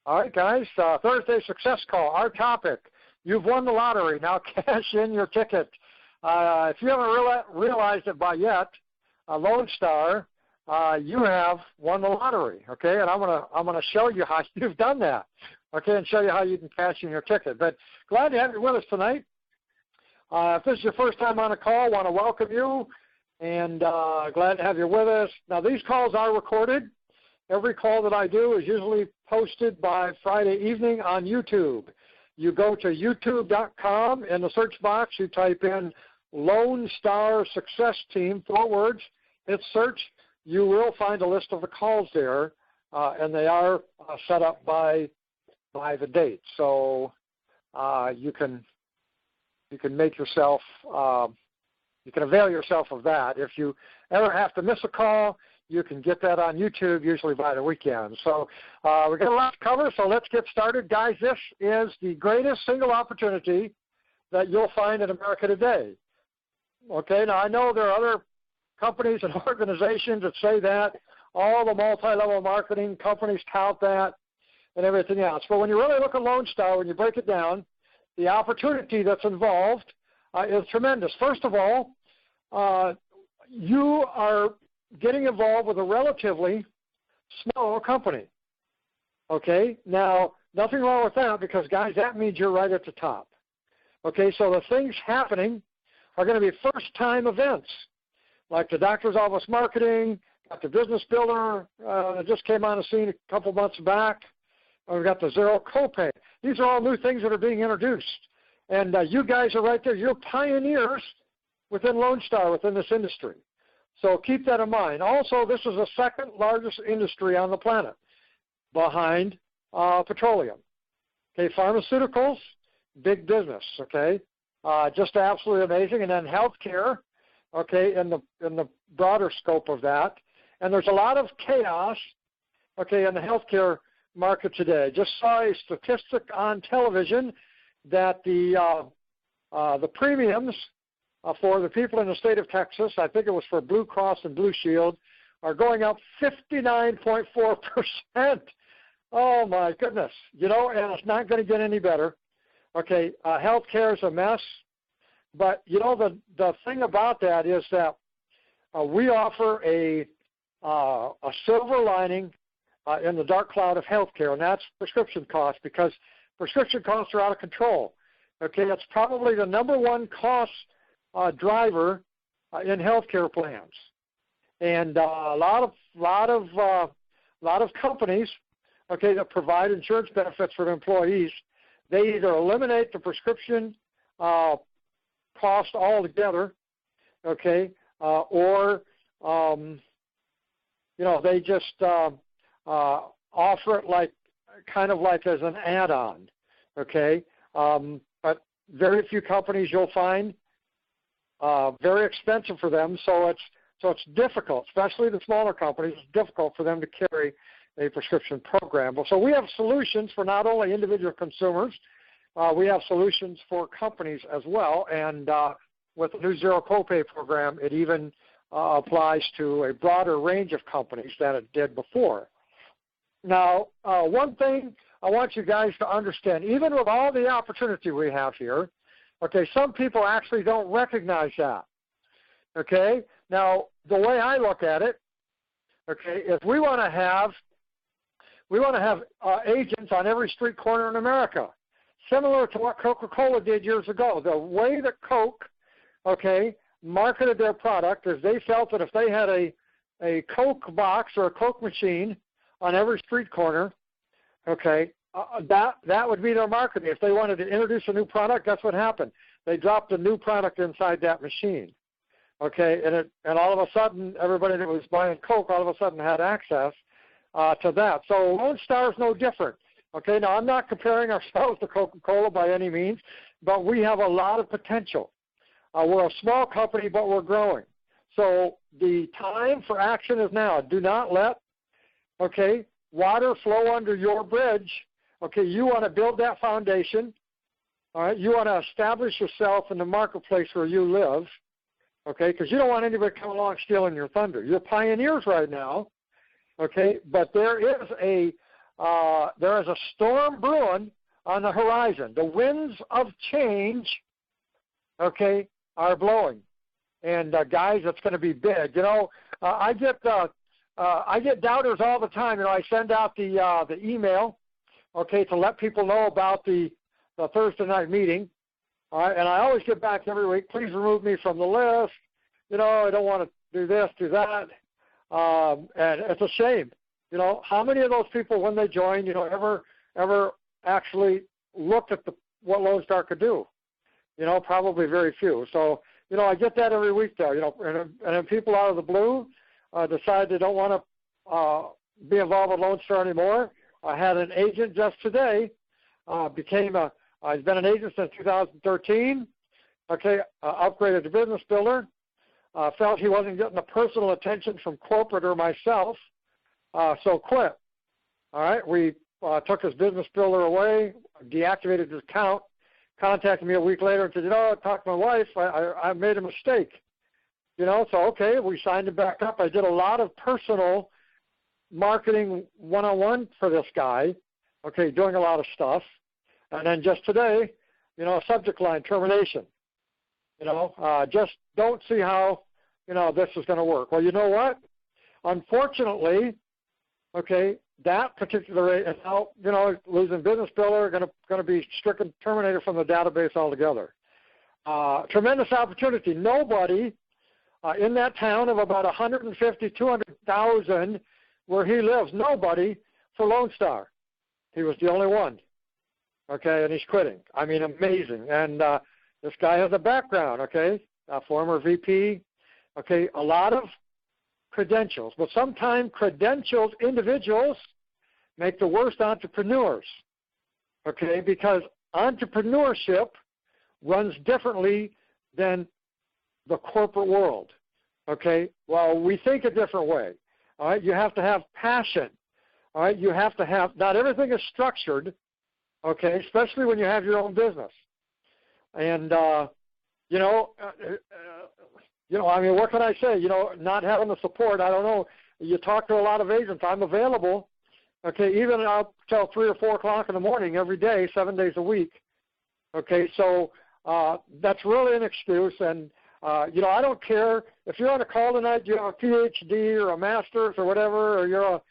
All right, guys, Thursday Success Call, our topic. You've won the lottery. Now cash in your ticket. If you haven't realized it by yet, Lone Star, you have won the lottery, okay? And I'm gonna show you how you've done that, okay, and show you how you can cash in your ticket. But glad to have you with us tonight. If this is your first time on a call, I want to welcome you, and glad to have you with us. Now, these calls are recorded. Every call that I do is usually posted by Friday evening on YouTube. You go to youtube.com. In the search box, you type in Lone Star Success Team, 4 words, hit search. You will find a list of the calls there, and they are set up by the date. So you can make yourself, you can avail yourself of that. If you ever have to miss a call, you can get that on YouTube, usually by the weekend. So we've got a lot to cover, so let's get started. Guys, this is the greatest single opportunity that you'll find in America today. Okay, now I know there are other companies and organizations that say that. All the multi-level marketing companies tout that and everything else. But when you really look at Lone Star, when you break it down, the opportunity that's involved is tremendous. First of all, you are getting involved with a relatively small company. Okay, now nothing wrong with that because, guys, that means you're right at the top. Okay, so the things happening are going to be first-time events, like the doctor's office marketing, got the business builder that just came on the scene a couple months back. We've got the zero copay. These are all new things that are being introduced. And you guys are right there. You're pioneers within Lone Star, within this industry. So keep that in mind. Also, this is the second largest industry on the planet behind petroleum. Okay, pharmaceuticals, big business, okay? Just absolutely amazing. And then healthcare, okay, in the broader scope of that. And there's a lot of chaos, okay, in the healthcare market today. Just saw a statistic on television that the premiums for the people in the state of Texas, I think it was for Blue Cross and Blue Shield, are going up 59.4%. Oh, my goodness. You know, and it's not going to get any better. Okay, healthcare is a mess. But, you know, the thing about that is that we offer a silver lining in the dark cloud of healthcare, and that's prescription costs, because prescription costs are out of control. Okay, it's probably the number one cost driver in healthcare plans, and a lot of companies, okay, that provide insurance benefits for their employees, they either eliminate the prescription cost altogether, okay, or you know, they just offer it like kind of like as an add-on, okay. But very few companies you'll find very expensive for them, so it's difficult, especially the smaller companies. It's difficult for them to carry a prescription program. So we have solutions for not only individual consumers, we have solutions for companies as well. And with the new zero copay program, it even applies to a broader range of companies than it did before. Now, one thing I want you guys to understand, even with all the opportunity we have here, okay, some people actually don't recognize that, okay? Now, the way I look at it, okay, is we want to have agents on every street corner in America, similar to what Coca-Cola did years ago. The way that Coke, okay, marketed their product is they felt that if they had a Coke box or a Coke machine on every street corner, okay, that would be their marketing. If they wanted to introduce a new product, that's what happened. They dropped a new product inside that machine, okay, and all of a sudden, everybody that was buying Coke all of a sudden had access to that. So Lone Star is no different, okay. Now, I'm not comparing ourselves to Coca-Cola by any means, but we have a lot of potential. We're a small company, but we're growing. So the time for action is now. Do not let, okay, water flow under your bridge. Okay, you want to build that foundation. All right, you want to establish yourself in the marketplace where you live, okay, because you don't want anybody coming along stealing your thunder. You're pioneers right now, okay, but there is a there is a storm brewing on the horizon. The winds of change, okay, are blowing. And guys, it's going to be big. You know, I get doubters all the time. You know, I send out the email, okay, to let people know about the Thursday night meeting. All right, and I always get back every week. Please remove me from the list. You know, I don't want to do this, do that. And it's a shame. You know, how many of those people, when they joined, you know, ever actually looked at what Lone Star could do? You know, probably very few. So, you know, I get that every week there. You know, and then people out of the blue decide they don't want to be involved with Lone Star anymore. I had an agent just today, he's been an agent since 2013. Okay, upgraded to business builder. Felt he wasn't getting the personal attention from corporate or myself, so quit. All right, we took his business builder away, deactivated his account, contacted me a week later and said, you know, I talked to my wife, I made a mistake. You know, so okay, we signed him back up. I did a lot of personal marketing one-on-one for this guy, okay, doing a lot of stuff. And then just today, you know, subject line, termination. You know, just don't see how, you know, this is going to work. Well, you know what? Unfortunately, okay, that particular, and now, you know, losing business builder, going to be stricken, terminated from the database altogether. Tremendous opportunity. Nobody in that town of about 150, 200,000 where he lives, nobody for Lone Star. He was the only one. Okay, and he's quitting. I mean, amazing. And this guy has a background, okay, a former VP, okay, a lot of credentials. But sometimes credentialed individuals make the worst entrepreneurs, okay, because entrepreneurship runs differently than the corporate world, okay? Well, we think a different way, all right? You have to have passion, all right? You have to have, not everything is structured, okay, especially when you have your own business. And, you know, I mean, what can I say? You know, not having the support, I don't know. You talk to a lot of agents. I'm available, okay, even up till 3 or 4 o'clock in the morning every day, 7 days a week. Okay, so that's really an excuse. And, you know, I don't care if you're on a call tonight, you have a PhD or a master's or whatever, or you're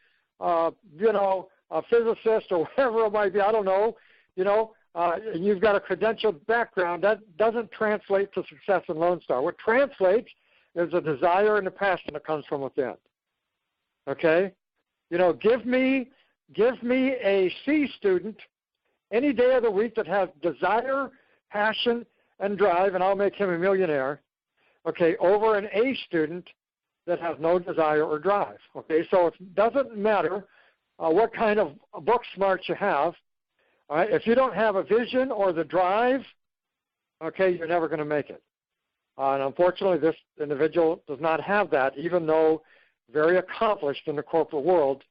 you know, a physicist or whatever it might be, I don't know, you know, and you've got a credentialed background, that doesn't translate to success in Lone Star. What translates is a desire and a passion that comes from within. Okay? You know, give me a C student any day of the week that has desire, passion, and drive, and I'll make him a millionaire, okay, over an A student that has no desire or drive. Okay, so it doesn't matter what kind of book smarts you have. All right, if you don't have a vision or the drive, okay, you're never going to make it. And unfortunately, this individual does not have that, even though very accomplished in the corporate world.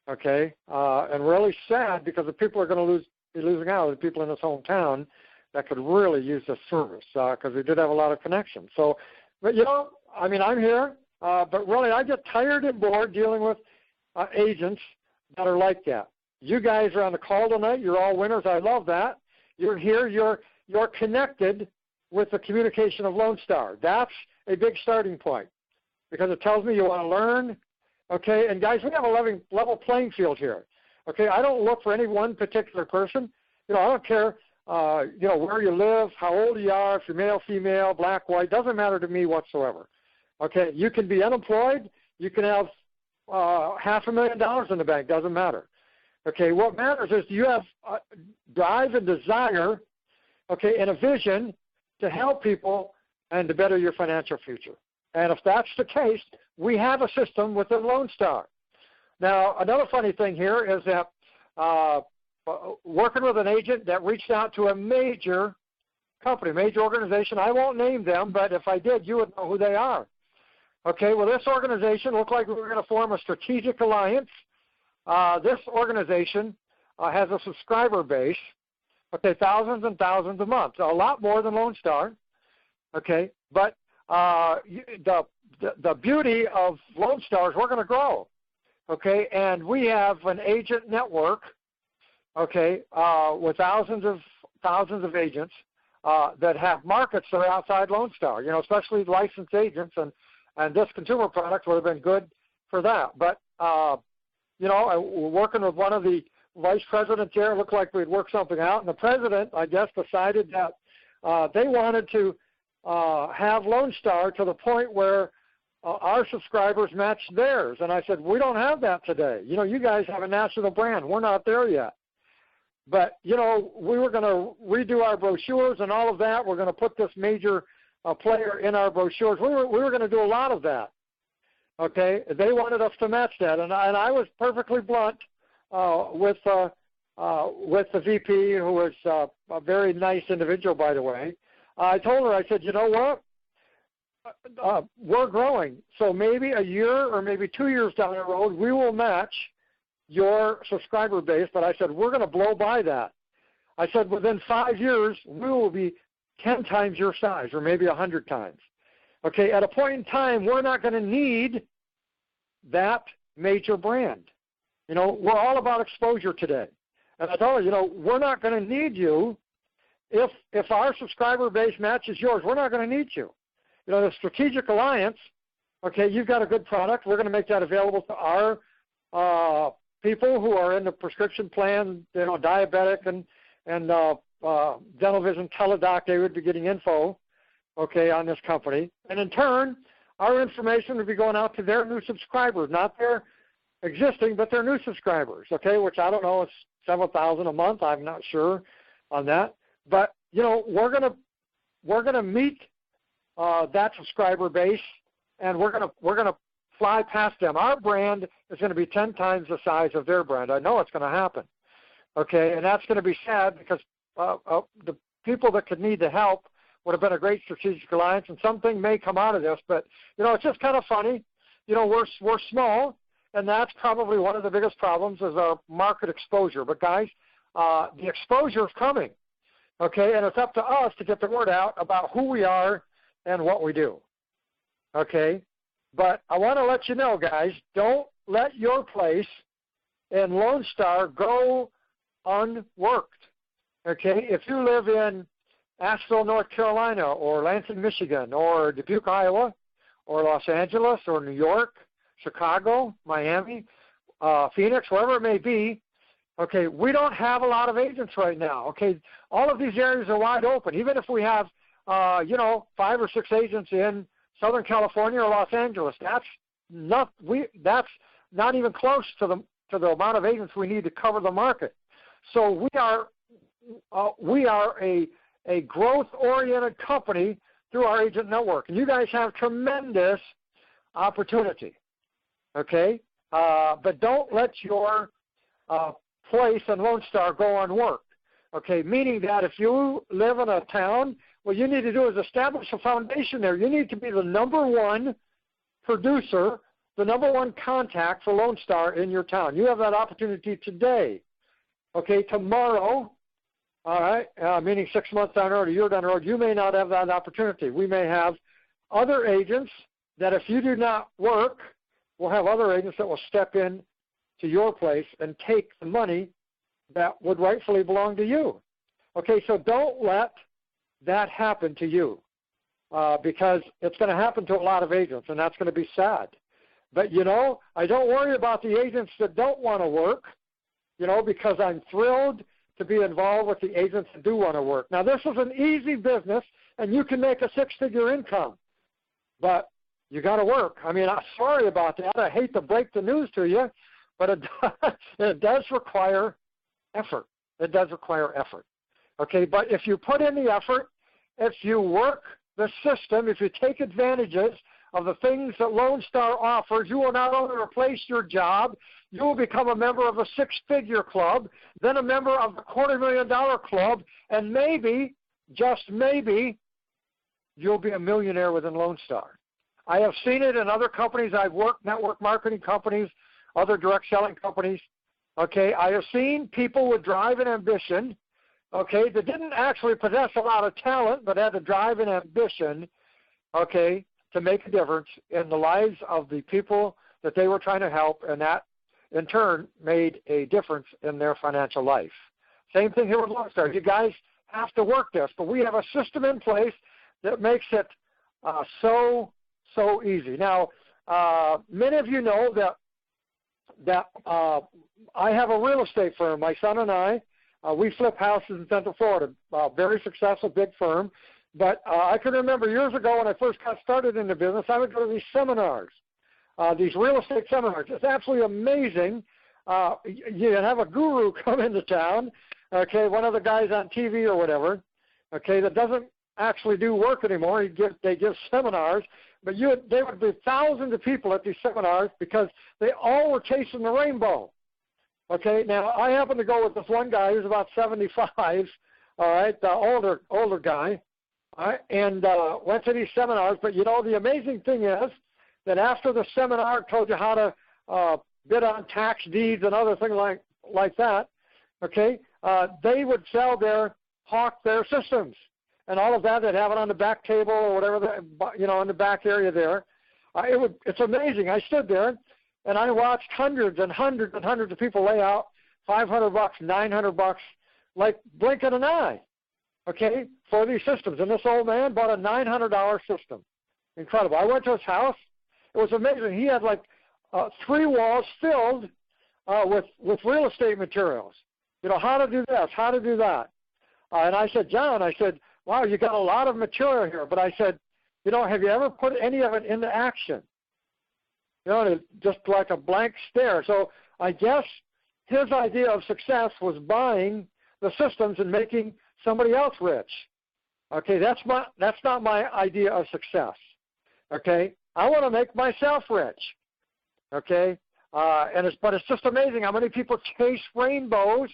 Okay, and really sad because the people are going to be losing out. The people in his hometown that could really use this service because we did have a lot of connections. So, but you know, I mean, I'm here, but really, I get tired and bored dealing with agents that are like that. You guys are on the call tonight. You're all winners. I love that. You're here. You're connected with the communication of Lone Star. That's a big starting point because it tells me you want to learn. Okay, and guys, we have a level playing field here. Okay, I don't look for any one particular person. You know, I don't care, you know, where you live, how old you are, if you're male, female, black, white, doesn't matter to me whatsoever. Okay, you can be unemployed. You can have $500,000 in the bank. Doesn't matter. Okay, what matters is do you have drive and desire, okay, and a vision to help people and to better your financial future. And if that's the case, we have a system within Lone Star. Now, another funny thing here is that working with an agent that reached out to a major company, major organization, I won't name them, but if I did, you would know who they are. Okay, well, this organization looked like we were going to form a strategic alliance. This organization has a subscriber base, okay, thousands and thousands a month, a lot more than Lone Star, okay, but the beauty of Lone Star is we're going to grow. okay, and we have an agent network, okay, with thousands of agents that have markets that are outside Lone Star, especially licensed agents, and this consumer product would have been good for that. But, working with one of the vice presidents there, it looked like we'd work something out, and the president, I guess, decided that they wanted to have Lone Star to the point where our subscribers matched theirs. And I said, we don't have that today. You guys have a national brand. We're not there yet. But, we were going to redo our brochures and all of that. We're going to put this major player in our brochures. We were going to do a lot of that. Okay? They wanted us to match that. And I was perfectly blunt with the VP, who was a very nice individual, by the way. I told her, I said, you know what? We're growing. So maybe a year or maybe 2 years down the road, we will match your subscriber base. But I said, we're going to blow by that. I said, within 5 years, we will be 10 times your size or maybe 100 times. Okay, at a point in time, we're not going to need that major brand. We're all about exposure today. And I told her, we're not going to need you if our subscriber base matches yours. We're not going to need you. The strategic alliance, okay, you've got a good product. We're going to make that available to our people who are in the prescription plan, diabetic and dental vision, teledoc. They would be getting info, okay, on this company. And in turn, our information would be going out to their new subscribers, not their existing, but their new subscribers, okay, which I don't know, it's several thousand a month. I'm not sure on that. But, we're going to meet that subscriber base, and we're going to fly past them. Our brand is going to be 10 times the size of their brand. I know it's going to happen, okay, and that's going to be sad because the people that could need the help would have been a great strategic alliance, and something may come out of this. But, it's just kind of funny. We're small, and that's probably one of the biggest problems is our market exposure. But, guys, the exposure is coming, okay, and it's up to us to get the word out about who we are and what we do, okay? But I want to let you know, guys, don't let your place in Lone Star go unworked, okay? If you live in Asheville, North Carolina, or Lansing, Michigan, or Dubuque, Iowa, or Los Angeles, or New York, Chicago, Miami, Phoenix, wherever it may be, okay, we don't have a lot of agents right now, okay? All of these areas are wide open. Even if we have, 5 or 6 agents in Southern California or Los Angeles, that's not even close to the amount of agents we need to cover the market. So we are a growth-oriented company through our agent network, and you guys have tremendous opportunity, okay? But don't let your place in Lone Star go unworked, okay? Meaning that if you live in a town, what you need to do is establish a foundation there. You need to be the number one producer, the number one contact for Lone Star in your town. You have that opportunity today, okay? Tomorrow, all right, meaning 6 months down the road, a year down the road, you may not have that opportunity. We may have other agents that if you do not work, we'll have other agents that will step in to your place and take the money that would rightfully belong to you. Okay, so don't let that happen to you because it's going to happen to a lot of agents, and that's going to be sad. But, I don't worry about the agents that don't want to work, because I'm thrilled to be involved with the agents that do want to work. Now, this is an easy business, and you can make a 6-figure income, but you got to work. I mean, I'm sorry about that. I hate to break the news to you, but it does require effort. It does require effort. Okay, but if you put in the effort, if you work the system, if you take advantages of the things that Lone Star offers, you will not only replace your job, you will become a member of a 6-figure club, then a member of the $250,000 club, and maybe, just maybe, you'll be a millionaire within Lone Star. I have seen it in other companies. I've worked network marketing companies, other direct selling companies. Okay, I have seen people with drive and ambition, okay, that didn't actually possess a lot of talent, but had the drive and ambition, okay, to make a difference in the lives of the people that they were trying to help, and that in turn, made a difference in their financial life. Same thing here with Lone Star. You guys have to work this, but we have a system in place that makes it so easy. Now, many of you know that I have a real estate firm. My son and I, we flip houses in Central Florida. Very successful, big firm. But I can remember years ago when I first got started in the business, I would go to these seminars, these real estate seminars. It's absolutely amazing. You have a guru come into town, okay, one of the guys on TV or whatever, okay, that doesn't actually do work anymore. They give seminars, but there would be thousands of people at these seminars because they all were chasing the rainbow. Okay, now I happen to go with this one guy who's about 75, all right, the older guy, all right, and went to these seminars. But you know, the amazing thing is that after the seminar told you how to bid on tax deeds and other things like that, okay, they would hawk their systems and all of that. They'd have it on the back table or whatever, in the back area there. It's amazing. I stood there and I watched hundreds and hundreds and hundreds of people lay out $500, $900, like blinking an eye, okay, for these systems. And this old man bought a $900 system. Incredible. I went to his house. It was amazing. He had like 3 walls filled with real estate materials. You know, how to do this, how to do that. And I said, John, wow, you got a lot of material here. But I said, have you ever put any of it into action? Just like a blank stare. So I guess his idea of success was buying the systems and making somebody else rich. Okay, that's not my idea of success. Okay, I want to make myself rich. Okay, but it's just amazing how many people chase rainbows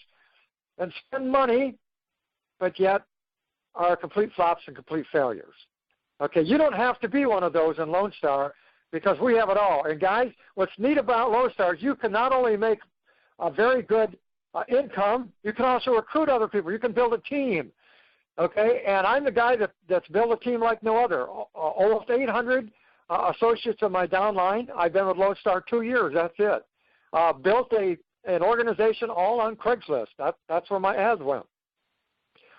and spend money, but yet are complete flops and complete failures. Okay, you don't have to be one of those in Lone Star because we have it all. And guys, what's neat about Lone Star is you can not only make a very good income, you can also recruit other people. You can build a team. Okay, and I'm the guy that's built a team like no other. Almost 800 associates in my downline. I've been with Lone Star 2 years. That's it. Built an organization all on Craigslist. That's where my ads went.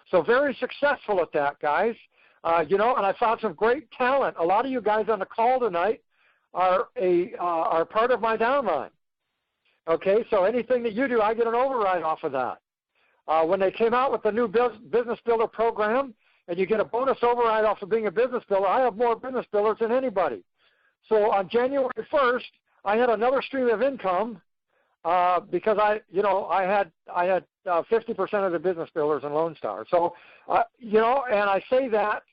So very successful at that, guys. And I found some great talent. A lot of you guys on the call tonight are part of my downline. Okay, so anything that you do, I get an override off of that. When they came out with the new Business Builder program, and you get a bonus override off of being a business builder, I have more business builders than anybody. So on January 1st, I had another stream of income because I had 50% of the business builders in Lone Star. So, and I say that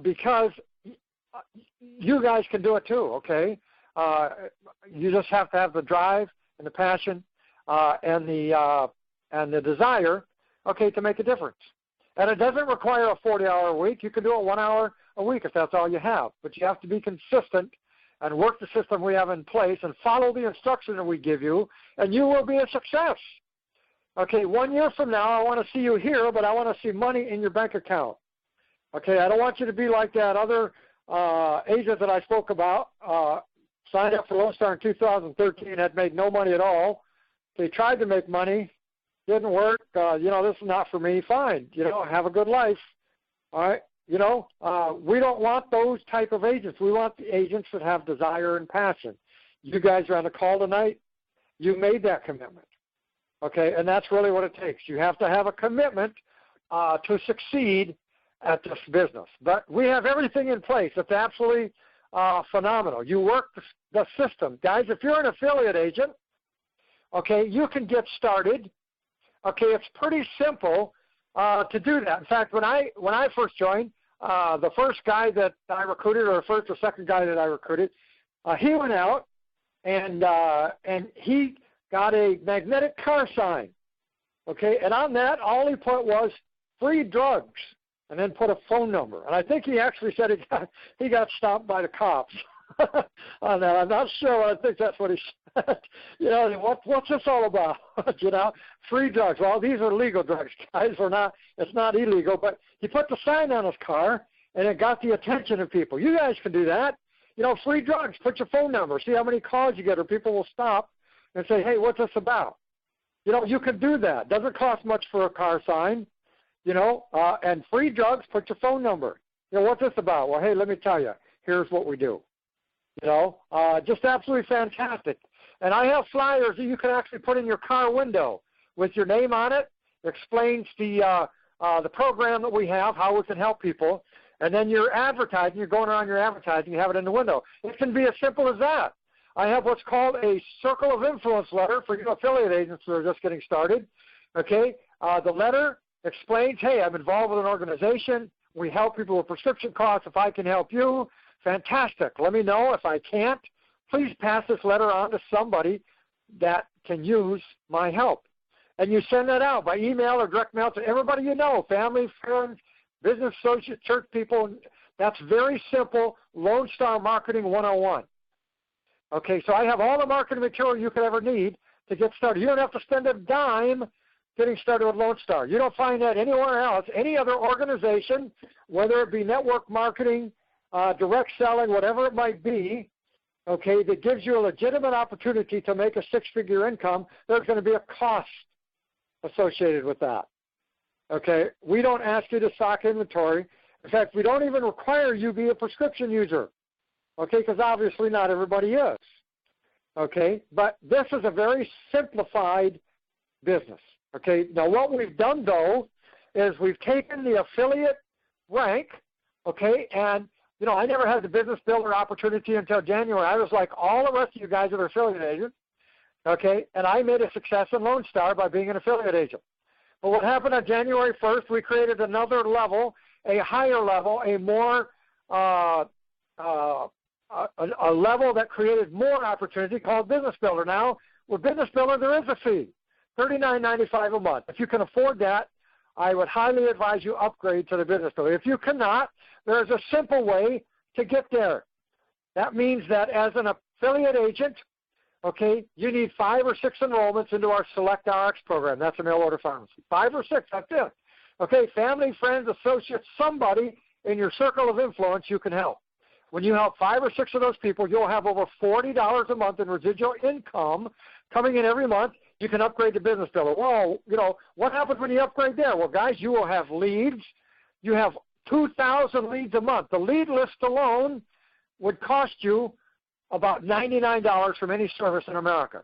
because you guys can do it too, okay? You just have to have the drive and the passion and the desire, okay, to make a difference. And it doesn't require a 40-hour week. You can do it 1 hour a week if that's all you have. But you have to be consistent and work the system we have in place and follow the instruction that we give you, and you will be a success. Okay, 1 year from now, I want to see you here, but I want to see money in your bank account. Okay, I don't want you to be like that other agent that I spoke about, signed up for Lone Star in 2013, had made no money at all. They tried to make money, didn't work. This is not for me. Fine, have a good life. All right, we don't want those type of agents. We want the agents that have desire and passion. You guys are on the call tonight. You made that commitment. Okay, and that's really what it takes. You have to have a commitment to succeed at this business. But we have everything in place. It's absolutely phenomenal. You work the system. Guys, if you're an affiliate agent, okay, you can get started. Okay, it's pretty simple to do that. In fact, when I first joined, the first guy that I recruited, or the first or second guy that I recruited, he went out and he got a magnetic car sign. Okay, and on that, all he put was free drugs, and then put a phone number. And I think he actually said he got stopped by the cops on that. I'm not sure. I think that's what he said. What's this all about? Free drugs. Well, these are legal drugs, guys. It's not illegal. But he put the sign on his car, and it got the attention of people. You guys can do that. Free drugs. Put your phone number. See how many calls you get, or people will stop and say, hey, what's this about? You can do that. Doesn't cost much for a car sign, and free drugs, put your phone number. What's this about? Well, hey, let me tell you, here's what we do. Just absolutely fantastic. And I have flyers that you can actually put in your car window with your name on it. Explains the program that we have, how we can help people. And then you're advertising, you're going around your advertising, you have it in the window. It can be as simple as that. I have what's called a circle of influence letter for you affiliate agents that are just getting started. Okay, the letter explains, hey, I'm involved with an organization. We help people with prescription costs. If I can help you, fantastic. Let me know. If I can't, please pass this letter on to somebody that can use my help. And you send that out by email or direct mail to everybody you know, family, friends, business associates, church people. That's very simple, Lone Star Marketing 101. Okay, so I have all the marketing material you could ever need to get started. You don't have to spend a dime getting started with Lone Star. You don't find that anywhere else. Any other organization, whether it be network marketing, direct selling, whatever it might be, okay, that gives you a legitimate opportunity to make a six-figure income, there's going to be a cost associated with that. Okay, we don't ask you to stock inventory. In fact, we don't even require you be a prescription user. Okay, because obviously not everybody is. Okay, but this is a very simplified business. Okay, now what we've done though is we've taken the affiliate rank, okay, and I never had the business builder opportunity until January. I was like all the rest of you guys that are affiliate agents, okay, and I made a success in Lone Star by being an affiliate agent. But what happened on January 1st, we created another level, a higher level, a more a level that created more opportunity called Business Builder. Now, with Business Builder, there is a fee, $39.95 a month. If you can afford that, I would highly advise you upgrade to the Business Builder. If you cannot, there is a simple way to get there. That means that as an affiliate agent, okay, you need 5 or 6 enrollments into our Select RX program. That's a mail order pharmacy. 5 or 6, that's it. Okay, family, friends, associates, somebody in your circle of influence you can help. When you help 5 or 6 of those people, you'll have over $40 a month in residual income coming in every month. You can upgrade to Business Builder. Well, what happens when you upgrade there? Well, guys, you will have leads. You have 2,000 leads a month. The lead list alone would cost you about $99 from any service in America.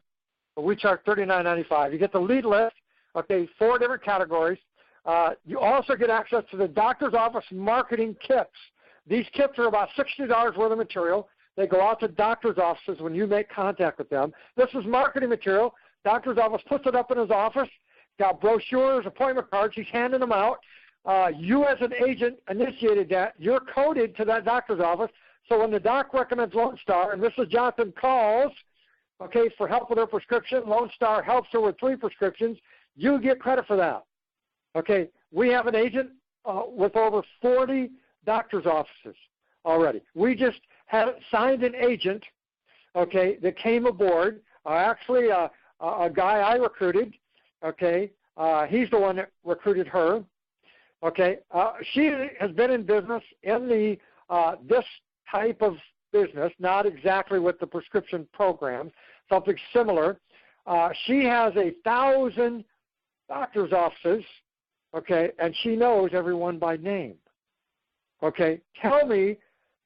But we charge $39.95. You get the lead list, okay, 4 different categories. You also get access to the doctor's office marketing kits. These kits are about $60 worth of material. They go out to doctor's offices when you make contact with them. This is marketing material. Doctor's office puts it up in his office. Got brochures, appointment cards. He's handing them out. You as an agent initiated that. You're coded to that doctor's office. So when the doc recommends Lone Star, and Mrs. Johnson calls, okay, for help with her prescription, Lone Star helps her with 3 prescriptions, you get credit for that. Okay, we have an agent with over 40 doctor's offices already. We just had signed an agent, okay, that came aboard. Actually, a guy I recruited, okay, he's the one that recruited her. Okay, she has been in business in the this type of business, not exactly with the prescription programs, something similar. She has 1,000 doctor's offices, okay, and she knows everyone by name. Okay, tell me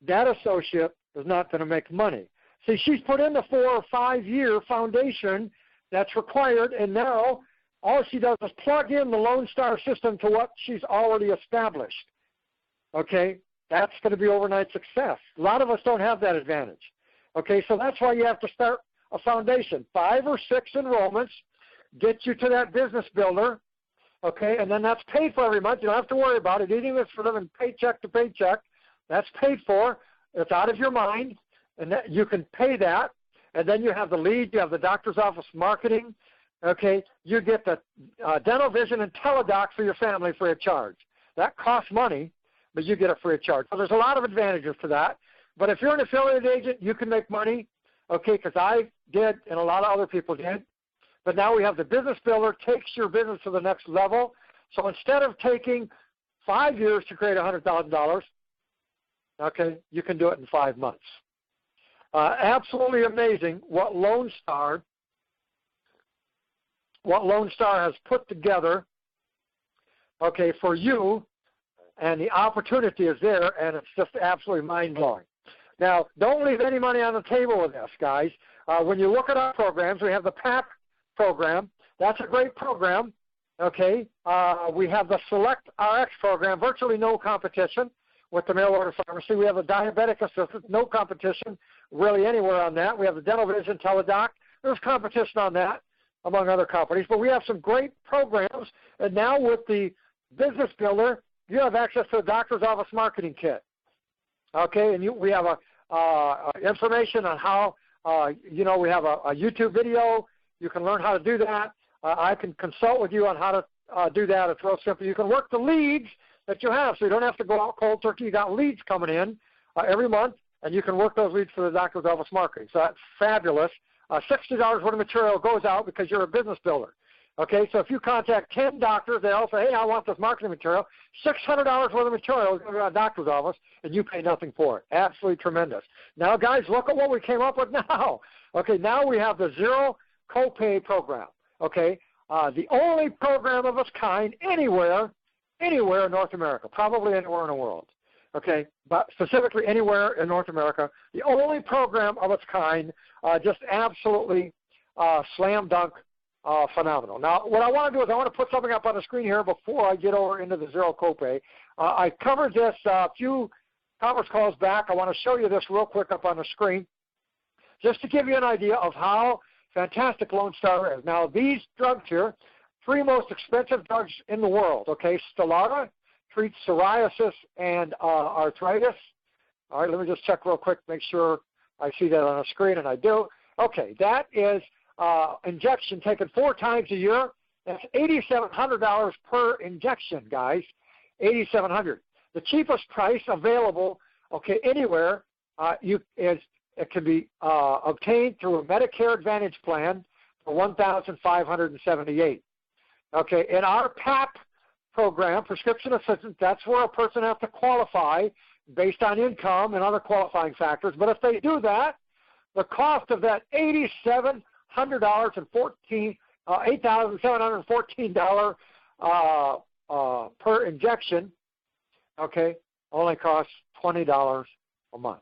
that associate is not going to make money. See, she's put in the 4 or 5 year foundation that's required, and now all she does is plug in the Lone Star system to what she's already established. Okay, that's going to be overnight success. A lot of us don't have that advantage. Okay, so that's why you have to start a foundation. 5 or 6 enrollments get you to that Business Builder. Okay, and then that's paid for every month. You don't have to worry about it. Even if it's for living paycheck to paycheck, that's paid for. It's out of your mind, and that you can pay that. And then you have the lead. You have the doctor's office marketing. Okay, you get the dental, vision, and teledoc for your family free of charge. That costs money, but you get it free of charge. So there's a lot of advantages to that. But if you're an affiliate agent, you can make money, okay, because I did and a lot of other people did. But now we have the Business Builder, takes your business to the next level. So instead of taking 5 years to create $100,000, okay, you can do it in 5 months. Absolutely amazing what Lone Star what Lone Star has put together, okay, for you, and the opportunity is there, and it's just absolutely mind-blowing. Now, don't leave any money on the table with this, guys. When you look at our programs, we have the PAP program. That's a great program, okay. We have the Select RX program, virtually no competition with the mail-order pharmacy. We have a diabetic assistant, no competition really anywhere on that. We have the Dental Vision Teledoc. There's competition on that, among other companies. But we have some great programs, and now with the Business Builder, you have access to a doctor's office marketing kit. Okay, and we have information on how, we have a YouTube video. You can learn how to do that. I can consult with you on how to do that. It's real simple. You can work the leads that you have, so you don't have to go out cold turkey. You got leads coming in every month, and you can work those leads for the doctor's office marketing. So that's fabulous. $60 worth of material goes out because you're a business builder. Okay, so if you contact 10 doctors, they all say, hey, I want this marketing material, $600 worth of material is going to a doctor's office, and you pay nothing for it. Absolutely tremendous. Now, guys, look at what we came up with now. Okay, now we have the zero copay program. Okay, the only program of its kind anywhere in North America, probably anywhere in the world. Okay, but specifically anywhere in North America, the only program of its kind, just absolutely slam dunk. Phenomenal. Now, what I want to do is I want to put something up on the screen here before I get over into the zero copay. I covered this a few conference calls back. I want to show you this real quick up on the screen just to give you an idea of how fantastic Lone Star is. Now, these drugs here, 3 most expensive drugs in the world, okay? Stelara treats psoriasis and arthritis. All right, let me just check real quick, make sure I see that on the screen, and I do. Okay, that is injection taken 4 times a year. That's $8,700 per injection, guys. $8,700. The cheapest price available, okay, anywhere, it can be obtained through a Medicare Advantage plan for $1,578. Okay, in our PAP program, prescription assistance, that's where a person has to qualify based on income and other qualifying factors. But if they do that, the cost of that $8,714 per injection, okay, only costs $20 a month.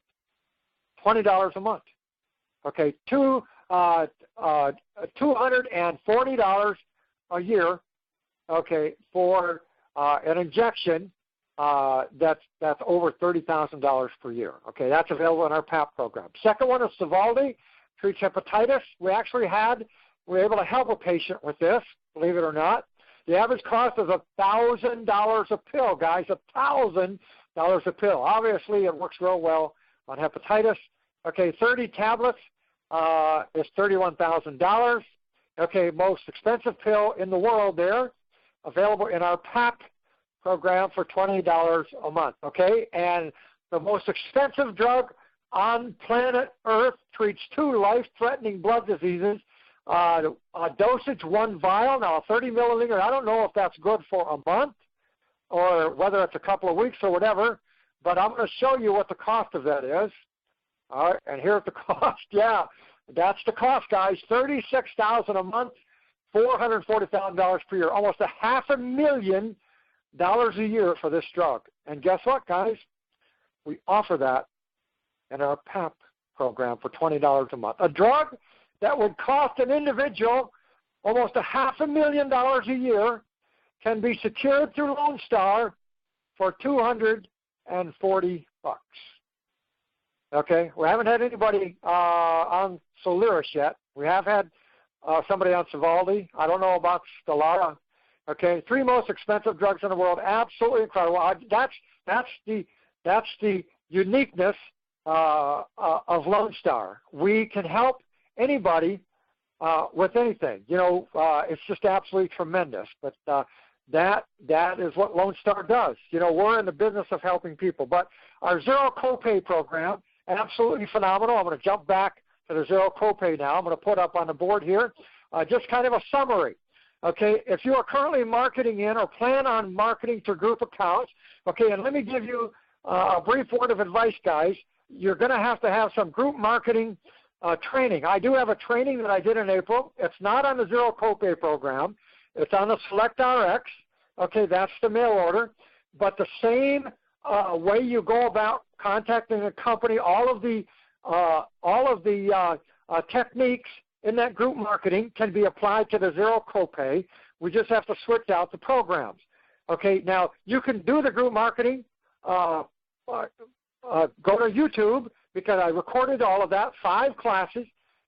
$20 a month. Okay, $240 a year, okay, for an injection that's over $30,000 per year. Okay, that's available in our PAP program. Second one is Sovaldi. Treats hepatitis. We were able to help a patient with this, believe it or not. The average cost is $1,000 a pill, guys, $1,000 a pill. Obviously, it works real well on hepatitis. Okay, 30 tablets is $31,000. Okay, most expensive pill in the world there, available in our PAP program for $20 a month. Okay, and the most expensive drug on planet Earth treats 2 life-threatening blood diseases. Dosage 1 vial, now a 30 milliliter. I don't know if that's good for a month or whether it's a couple of weeks or whatever, but I'm going to show you what the cost of that is. All right, and here's the cost. Yeah, that's the cost, guys. $36,000 a month, $440,000 per year, almost $500,000 a year for this drug. And guess what, guys? We offer that in our PAP program for $20 a month. A drug that would cost an individual almost $500,000 a year can be secured through Lone Star for $240. Okay, we haven't had anybody on Soliris yet. We have had somebody on Sovaldi. I don't know about Stelara. Okay, 3 most expensive drugs in the world. Absolutely incredible. That's the uniqueness of Lone Star. We can help anybody with anything. It's just absolutely tremendous. But that is what Lone Star does. We're in the business of helping people. But our zero copay program, absolutely phenomenal. I'm going to jump back to the zero copay now. I'm going to put up on the board here just kind of a summary. Okay, if you are currently marketing in or plan on marketing to group accounts, okay, and let me give you a brief word of advice, guys. You're going to have some group marketing training. I do have a training that I did in April. It's not on the zero copay program. It's on the Select RX. Okay, that's the mail order. But the same way you go about contacting a company, all of the techniques in that group marketing can be applied to the zero copay. We just have to switch out the programs. Okay, now you can do the group marketing. Go to YouTube, because I recorded all of that, 5 classes.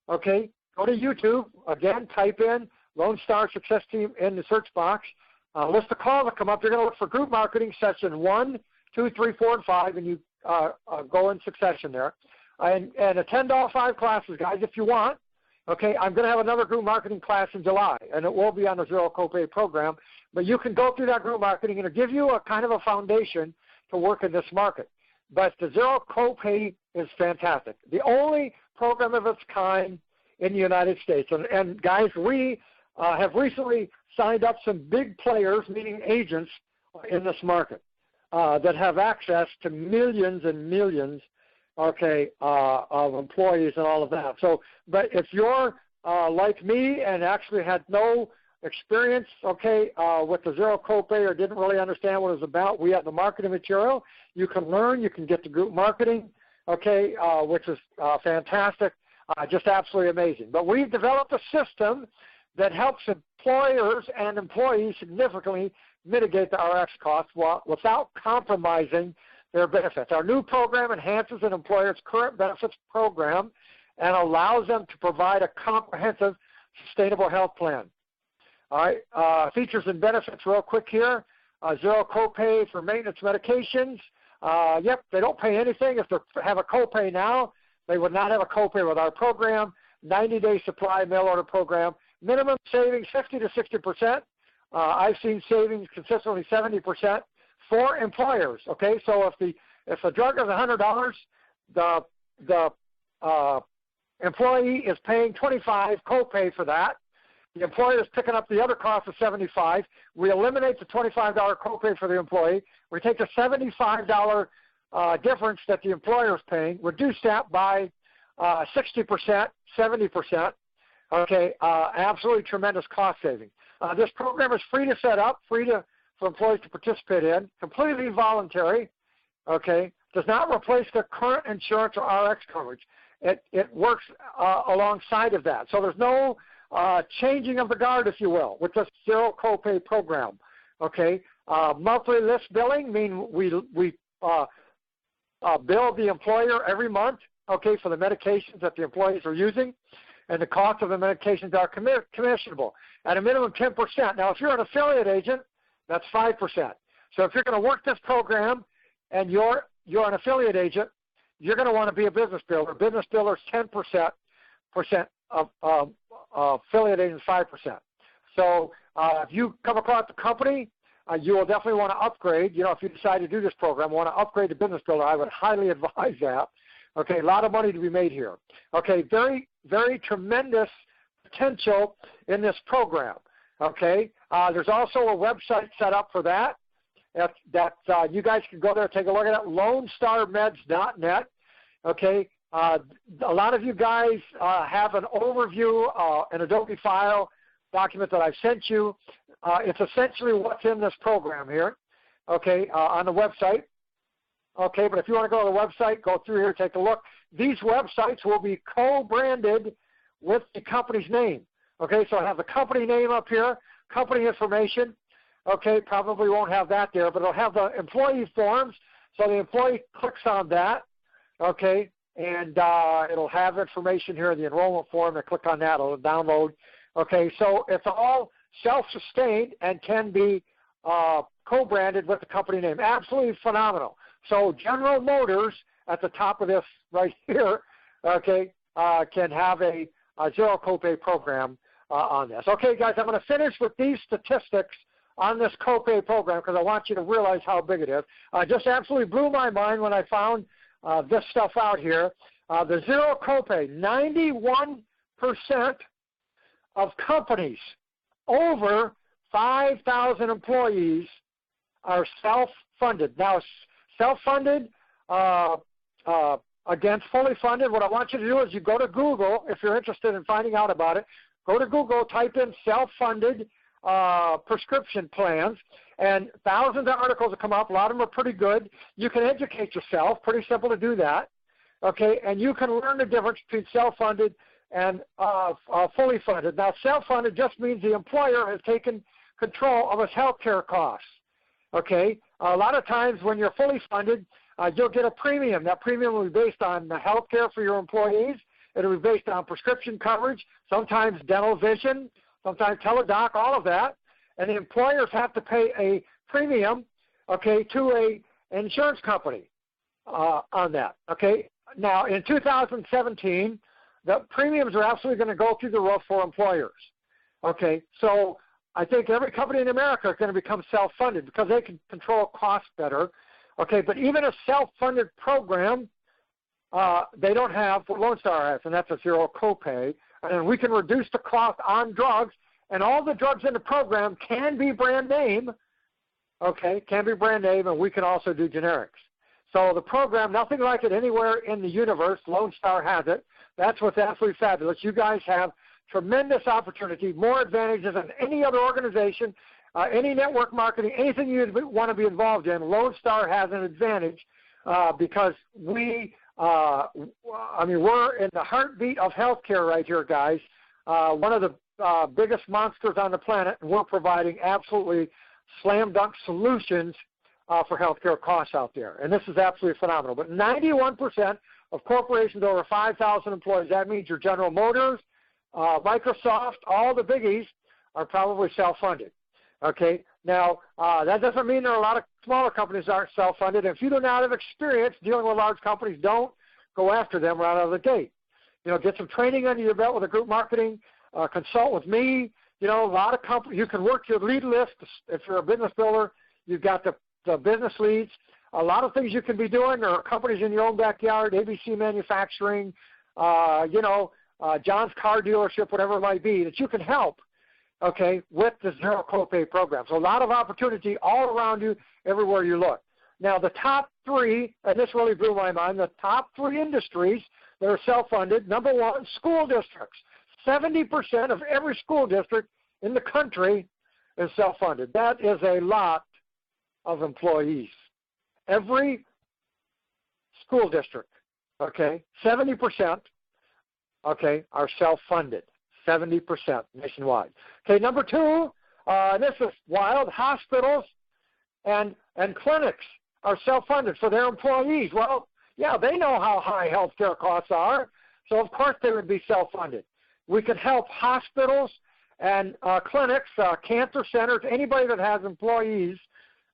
Okay, go to YouTube. Again, type in Lone Star Success Team in the search box. List of calls that come up. You're going to look for group marketing session 1, 2, 3, 4, and 5, and you go in succession there. And attend all 5 classes, guys, if you want. Okay, I'm going to have another group marketing class in July, and it will be on the zero copay program. But you can go through that group marketing, and it'll give you a kind of a foundation to work in this market. But the zero copay is fantastic. The only program of its kind in the United States. And guys, we have recently signed up some big players, meaning agents, in this market that have access to millions and millions, okay, of employees and all of that. So, but if you're like me and actually had no experience, okay, with the zero copay or didn't really understand what it was about, we have the marketing material. You can learn. You can get the group marketing, okay, which is fantastic, just absolutely amazing. But we've developed a system that helps employers and employees significantly mitigate the RX costs without compromising their benefits. Our new program enhances an employer's current benefits program and allows them to provide a comprehensive, sustainable health plan. All right, features and benefits real quick here. Zero copay for maintenance medications. Yep, they don't pay anything. If they have a copay now, they would not have a copay with our program. 90-day supply mail order program. Minimum savings 50 to 60%. I've seen savings consistently 70% for employers. Okay, so if the drug is $100, the employee is paying $25 copay for that. The employer is picking up the other cost of $75. We eliminate the $25 copay for the employee. We take the $75 difference that the employer is paying, reduce that by 60%, 70%. Okay, absolutely tremendous cost saving. This program is free to set up, free for employees to participate in, completely voluntary. Okay, does not replace the current insurance or RX coverage. It works alongside of that. So there's no changing of the guard, if you will, with this zero copay program. Okay, monthly list billing mean we bill the employer every month. Okay, for the medications that the employees are using, and the cost of the medications are commissionable at a minimum 10%. Now, if you're an affiliate agent, that's 5%. So if you're going to work this program and you're an affiliate agent, you're going to want to be a business builder. Business builder is 10%, of affiliate agents 5%. So if you come across the company, you will definitely want to upgrade. You know, if you decide to do this program, want to upgrade to business builder, I would highly advise that. Okay, a lot of money to be made here. Okay, very, very tremendous potential in this program. Okay, there's also a website set up for that. You guys can go there and take a look at it, LoneStarMeds.net. Okay, a lot of you guys have an overview, an Adobe file document that I've sent you. It's essentially what's in this program here, okay, on the website. Okay, but if you want to go to the website, go through here, take a look. These websites will be co-branded with the company's name. Okay, so I have the company name up here, company information. Okay, probably won't have that there, but it'll have the employee forms. So the employee clicks on that, okay, and it'll have information here in the enrollment form. They click on that, it'll download. Okay, so it's all self-sustained and can be co-branded with the company name. Absolutely phenomenal. So General Motors at the top of this right here, okay, can have a zero copay program on this. Okay, guys, I'm going to finish with these statistics on this copay program because I want you to realize how big it is. Just absolutely blew my mind when I found this stuff out here. The zero copay, 91% of companies over 5,000 employees are self-funded. Now, self-funded against fully funded, what I want you to do is you go to Google, if you're interested in finding out about it, go to Google, type in self-funded prescription plans, and thousands of articles will come up. A lot of them are pretty good. You can educate yourself. Pretty simple to do that. Okay, and you can learn the difference between self-funded and fully funded. Now, self-funded just means the employer has taken control of his health care costs. Okay, a lot of times when you're fully funded, you'll get a premium. That premium will be based on the health care for your employees. It will be based on prescription coverage, sometimes dental vision, sometimes teledoc, all of that. And the employers have to pay a premium, okay, to an insurance company on that, okay? Now, in 2017, the premiums are absolutely going to go through the roof for employers, okay? So I think every company in America is going to become self-funded because they can control costs better, okay? But even a self-funded program, they don't have what Lone Star has, and that's a zero copay. And we can reduce the cost on drugs, and all the drugs in the program can be brand name, okay, can be brand name, and we can also do generics. So the program, nothing like it anywhere in the universe. Lone Star has it. That's what's absolutely fabulous. You guys have tremendous opportunity, more advantages than any other organization, any network marketing, anything you want to be involved in. Lone Star has an advantage because we're in the heartbeat of healthcare right here, guys. One of the biggest monsters on the planet, and we're providing absolutely slam dunk solutions for healthcare costs out there. And this is absolutely phenomenal. But 91% of corporations over 5,000 employees, that means your General Motors, Microsoft, all the biggies are probably self-funded. Okay? Now, that doesn't mean there are a lot of smaller companies that aren't self-funded. If you do not have experience dealing with large companies, don't go after them right out of the gate. You know, get some training under your belt with a group marketing, consult with me. You know, a lot of companies, you can work your lead list. If you're a business builder, you've got the business leads. A lot of things you can be doing. There are companies in your own backyard, ABC Manufacturing, John's Car Dealership, whatever it might be, that you can help, okay, with the zero copay program. So a lot of opportunity all around you, everywhere you look. Now, the top three, and this really blew my mind, the top three industries that are self-funded, number one, school districts. 70% of every school district in the country is self-funded. That is a lot of employees. Every school district, okay, 70%, okay, are self-funded, 70% nationwide. Okay, number two, this is wild, hospitals and clinics are self-funded for their employees. Well, yeah, they know how high health care costs are, so of course they would be self-funded. We could help hospitals and clinics, cancer centers, anybody that has employees,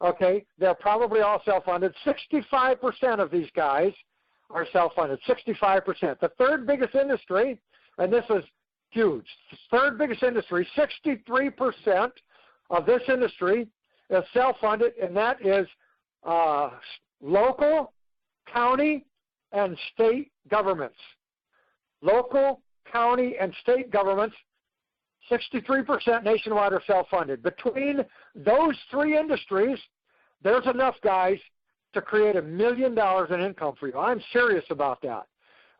okay, they're probably all self-funded. 65% of these guys are self-funded, 65%. The third biggest industry, and this is huge, the third biggest industry, 63% of this industry is self-funded, and that is local, county, and state governments. Local, county, and state governments, 63% nationwide are self-funded. Between those three industries, there's enough, guys, to create $1 million in income for you. I'm serious about that.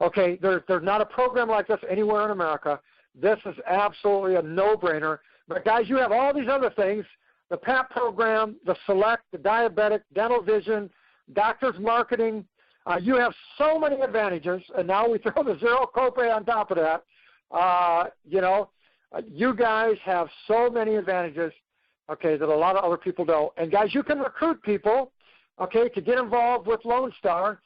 Okay, there's not a program like this anywhere in America. This is absolutely a no-brainer. But, guys, you have all these other things, the PAP program, the Select, the diabetic, dental vision, doctor's marketing. You have so many advantages, and now we throw the zero copay on top of that. You guys have so many advantages, okay, that a lot of other people don't. And, guys, you can recruit people, okay, to get involved with Lone Star,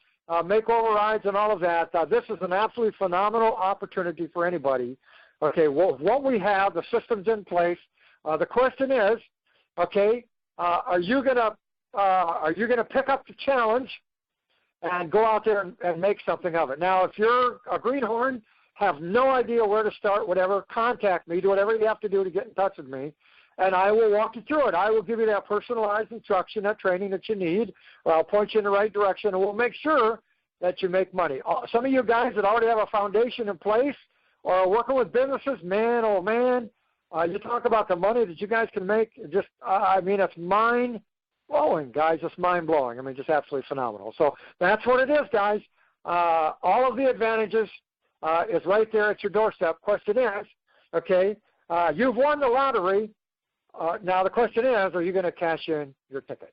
make overrides and all of that. This is an absolutely phenomenal opportunity for anybody. Okay, well, what we have, the system's in place. The question is, okay, are you gonna pick up the challenge and go out there and make something of it? Now, if you're a greenhorn, have no idea where to start, whatever, contact me, do whatever you have to do to get in touch with me, and I will walk you through it. I will give you that personalized instruction, that training that you need, or I'll point you in the right direction, and we'll make sure that you make money. Some of you guys that already have a foundation in place or are working with businesses, man, oh man, you talk about the money that you guys can make. Just, it's mind-blowing, guys. It's mind-blowing. Just absolutely phenomenal. So that's what it is, guys. all of the advantages is right there at your doorstep. Question is, okay, you've won the lottery. Now the question is, are you going to cash in your ticket?